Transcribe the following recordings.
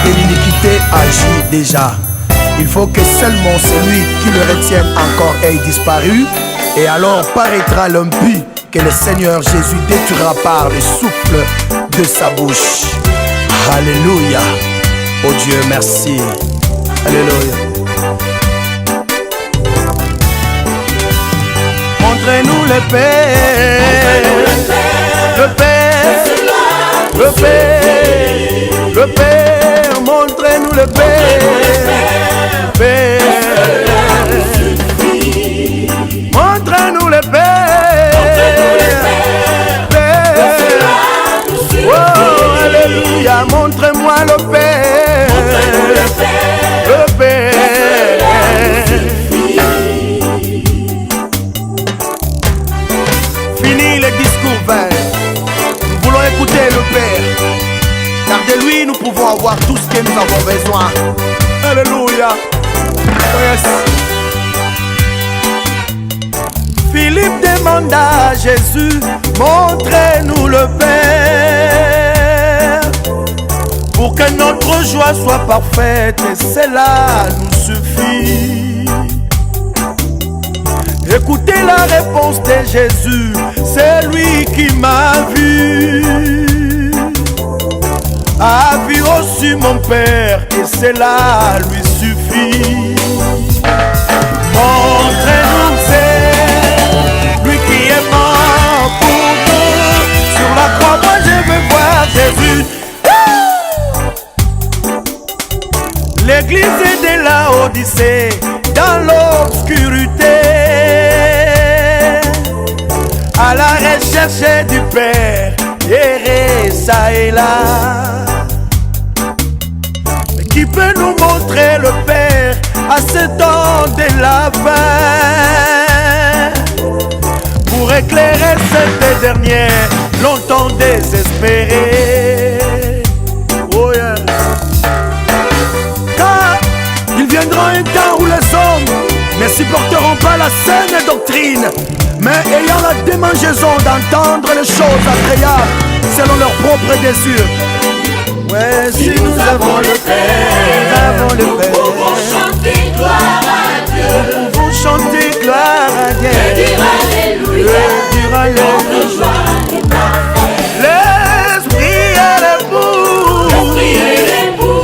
de l'iniquité agit déjà. Il faut que seulement celui qui le retienne encore ait disparu, et alors paraîtra l'impie que le Seigneur Jésus détruira par le souffle de sa bouche. Alléluia. Oh Dieu, merci. Alléluia. Montrez-nous le Père, le Père, le Père, le Père, montrez-nous le Père, Père, montrez-nous le Père, Père, oh alléluia, montrez-moi le Père, le Père. Fini les discours vains, nous voulons écouter le Père, car de lui nous pouvons avoir tout ce que nous avons besoin. Alléluia. Yes. Philippe demanda à Jésus, montrez-nous le Père, pour que notre joie soit parfaite, et cela nous suffit. Écoutez la réponse de Jésus, c'est lui qui m'a vu, a vu aussi mon Père, et cela lui suffit. Montrez-nous, c'est lui qui est mort pour nous. Sur la croix, moi je veux voir Jésus. L'église est de la Odyssée, dans l'obscurité, à la recherche du Père, errer ça et là. Mais qui peut nous montrer le Père à ce temps de la fin, pour éclairer cette dernière longtemps désespérée? Oh yeah. Car il viendra un temps où les hommes ne supporteront pas la saine doctrine, mais ayant la démangeaison d'entendre les choses agréables selon leurs propres désirs. Ouais, si nous avons le Père, nous pouvons chanter gloire à Dieu. Nous pouvons chanter gloire à Dieu. Et dire alléluia, dire alléluia. L'esprit et l'époux, l'esprit et l'époux.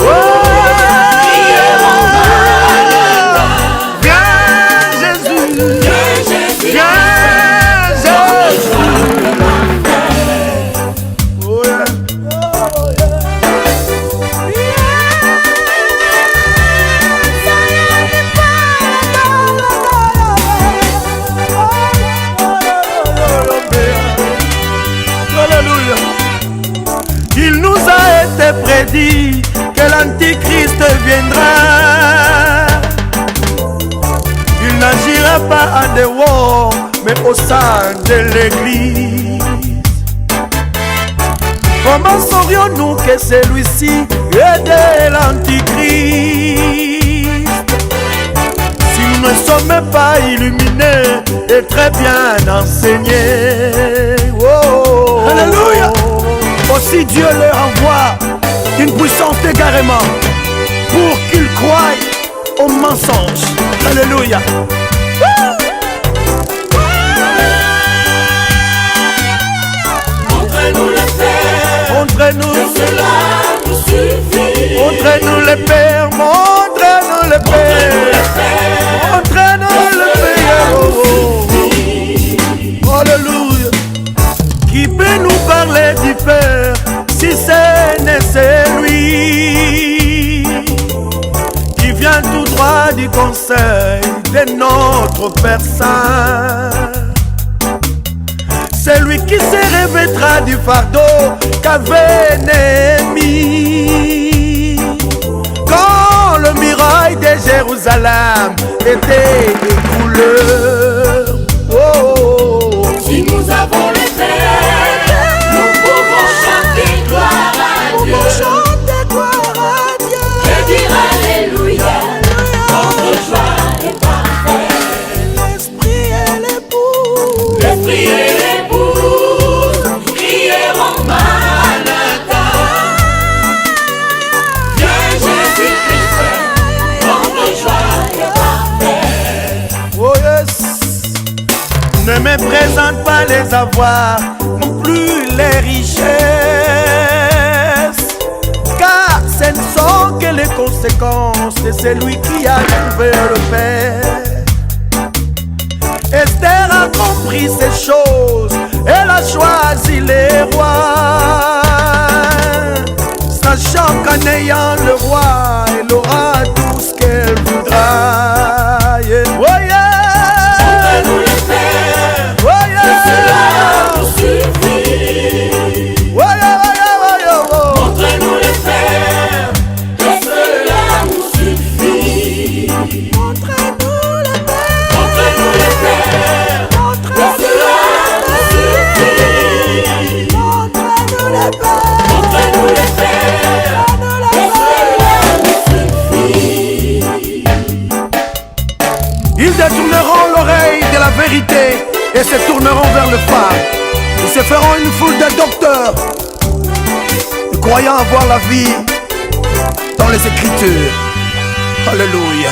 Prédit que l'Antichrist viendra. Il n'agira pas en dehors, mais au sein de l'Église. Comment saurions-nous que celui-ci est de l'Antichrist, si nous ne sommes pas illuminés et très bien enseignés? Oh, alléluia. Aussi Dieu leur envoie une puissance d'égarement pour qu'ils croient aux mensonges. Alléluia. Montrez-nous le Père, montrez-nous, que cela nous suffit. Montrez-nous le Père, montrez-nous le Père, montrez-nous le Père. Alléluia. Qui peut nous parler du Père si ce n'est celui qui vient tout droit du conseil de notre Père Saint? C'est lui qui se revêtra du fardeau qu'avait Néhémie quand le muraille de Jérusalem était écroulé. Oh, oh, oh. Si nous avons le Père, nous pouvons chanter gloire à Dieu. Et dire alléluia, notre joie est parfaite. L'esprit et l'époux, L'esprit et l'épouse crieront Maranatha. Viens voir non plus les richesses, car ce ne sont que les conséquences de celui qui a trouvé le Père. Esther a compris ces choses, elle a choisi les rois, sachant qu'en ayant le roi, elle aura tout ce qu'elle voudra. Yeah. Oh yeah. Montre-nous le Père, Oh yeah. que cela nous suffit. Oh yeah, oh yeah, oh yeah, oh. Montre-nous le Père, que cela nous suffit. Montre-nous le Père, Montre-nous le Père, que cela nous suffit. montre-nous le Père, Montre-nous le Père, que cela nous suffit. Ils détourneront l'oreille de la vérité et se tourneront vers le phare. Ils se feront une foule de docteurs, de croyant avoir la vie dans les Écritures. Alléluia.